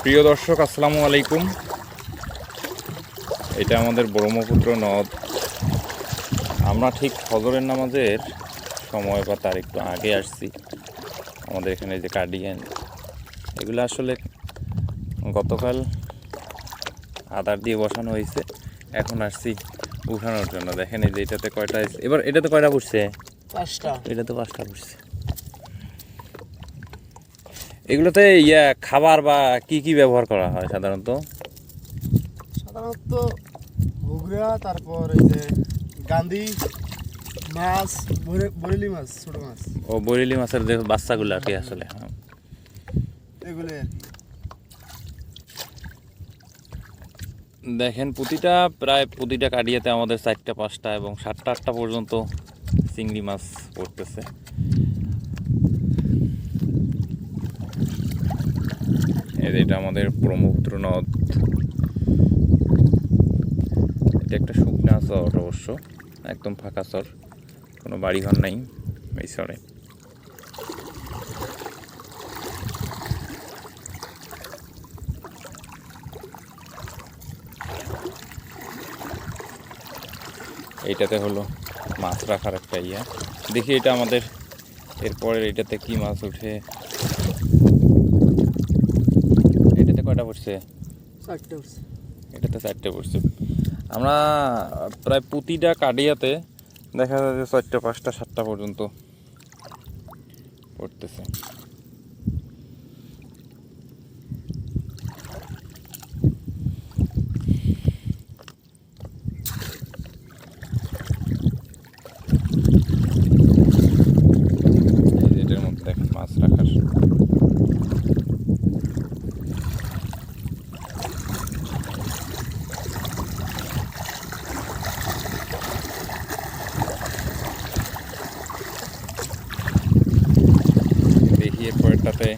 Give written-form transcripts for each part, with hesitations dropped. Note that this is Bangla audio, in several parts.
প্রিয় দর্শক, আসসালামু আলাইকুম। এটা আমাদের ব্রহ্মপুত্র নদ। আমরা ঠিক ফজরের নামাজের সময় বা তার একটু আগে আসছি। আমাদের এখানে যে কার্ডিগান, এগুলো আসলে গতকাল আদার দিয়ে বসানো হয়েছে। এখন আসছি উঠানোর জন্য। দেখেন এই যে এটাতে কয়টা, এবার এটাতে কয়টা পড়ছে? 5টা। এটাতে 5টা পড়ছে। এগুলোতে খাবার বা কি কি ব্যবহার করা হয় সাধারণত? সাধারণত ঘুগরা, তারপর এই যে গান্ধী মাছ, বরেলি মাছ, ছোট মাছ, ও বরেলি মাছের যে বাচ্চাগুলো আর কি, আসলে এগুলো আর কি। দেখেন প্রায় প্রতিটা কাডিয়াতে আমাদের 4টা 5টা এবং 7টা 8টা পর্যন্ত চিংড়ি মাছ পড়তেছে। এটা আমাদের ব্রহ্মপুত্র নদ। এটা একটা শুকনা চর, অবশ্য একদম ফাঁকা চর, কোনো বাড়িঘর নাই এই চরে। এইটাতে হলো মাছ রাখার একটা দেখি এটা আমাদের এরপরের এটাতে কি মাছ উঠে। এটাতে কয়টা পড়ছে? 4টা উঠছে। এটাতে 4টে পড়ছে। আমরা প্রায় প্রতিটা কাডিয়াতে দেখা যায় যে 4টা 5টা 7টা পর্যন্ত পড়তেছে। এটার মধ্যে দেখেন মাছ রাখার। দেখি এরপরটাতে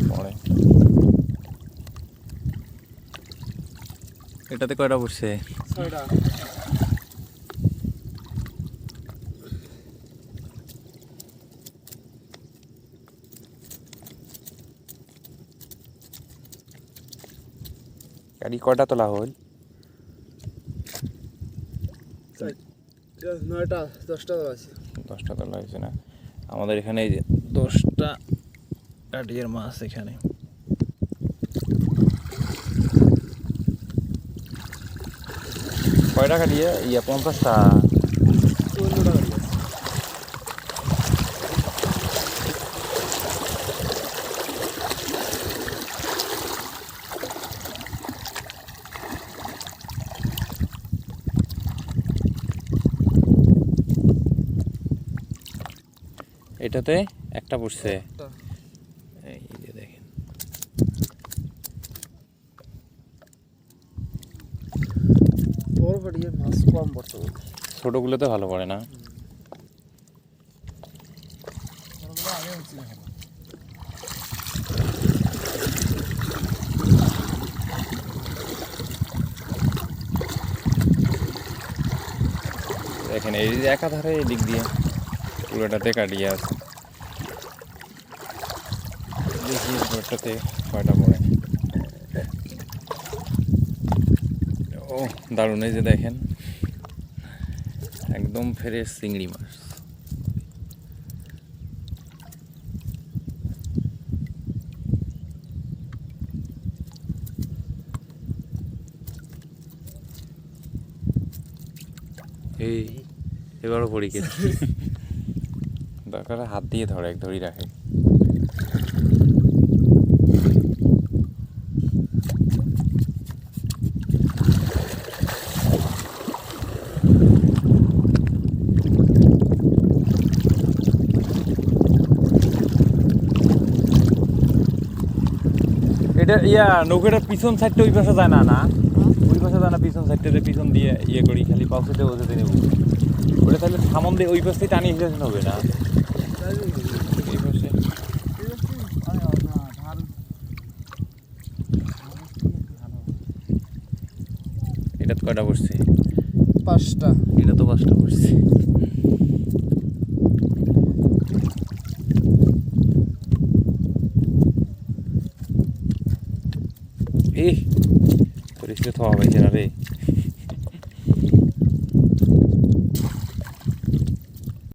পড়ে। এটাতে কয়টা পড়ছে? 6টা। গাড়ি কয়টা তোলা হল? 9টা 10টা আছে। 10টা তোলা হয়েছে না? আমাদের এখানে এই যে 10টা কাঠিয়ার মাছ এখানে। কয়টা কাঠিয়া? 50টা। 54টা আছে। এটাতে একটা পড়ছে। এই যে দেখেন, বড় কাটিয়ে মাছ কম পড়ছে। ছোটগুলোতে ভালো পড়ে না। দেখেন এই যে একাধারে দিক দিয়ে পুরোটাতে কাটিয়ে আছে। দেখি পুরোটাতে কয়টা পড়ে। ও দারুণ! এই যে দেখেন, একদম ফ্রেশ চিংড়ি মাছ। এই এবারও পড়ি কে দরকার হাত দিয়ে ধরি রাখে। এটা নৌকাটার পিছন সাইডটা ওই পাশে যায় না? না, ওই পাশে যায় না, পিছন সাইডটাতে পিছন দিয়ে করি, খালি পাউসেতে বসে নেব। ওটা তাহলে সামন দিয়ে ওই পাশ থেকে টানিয়ে হিসাবে হবে না? এই পাশে এটা তো কয়টা পড়ছে? 5টা। এটা তো 5টা পড়ছে। তোর ইসলে থা পাইছে না রে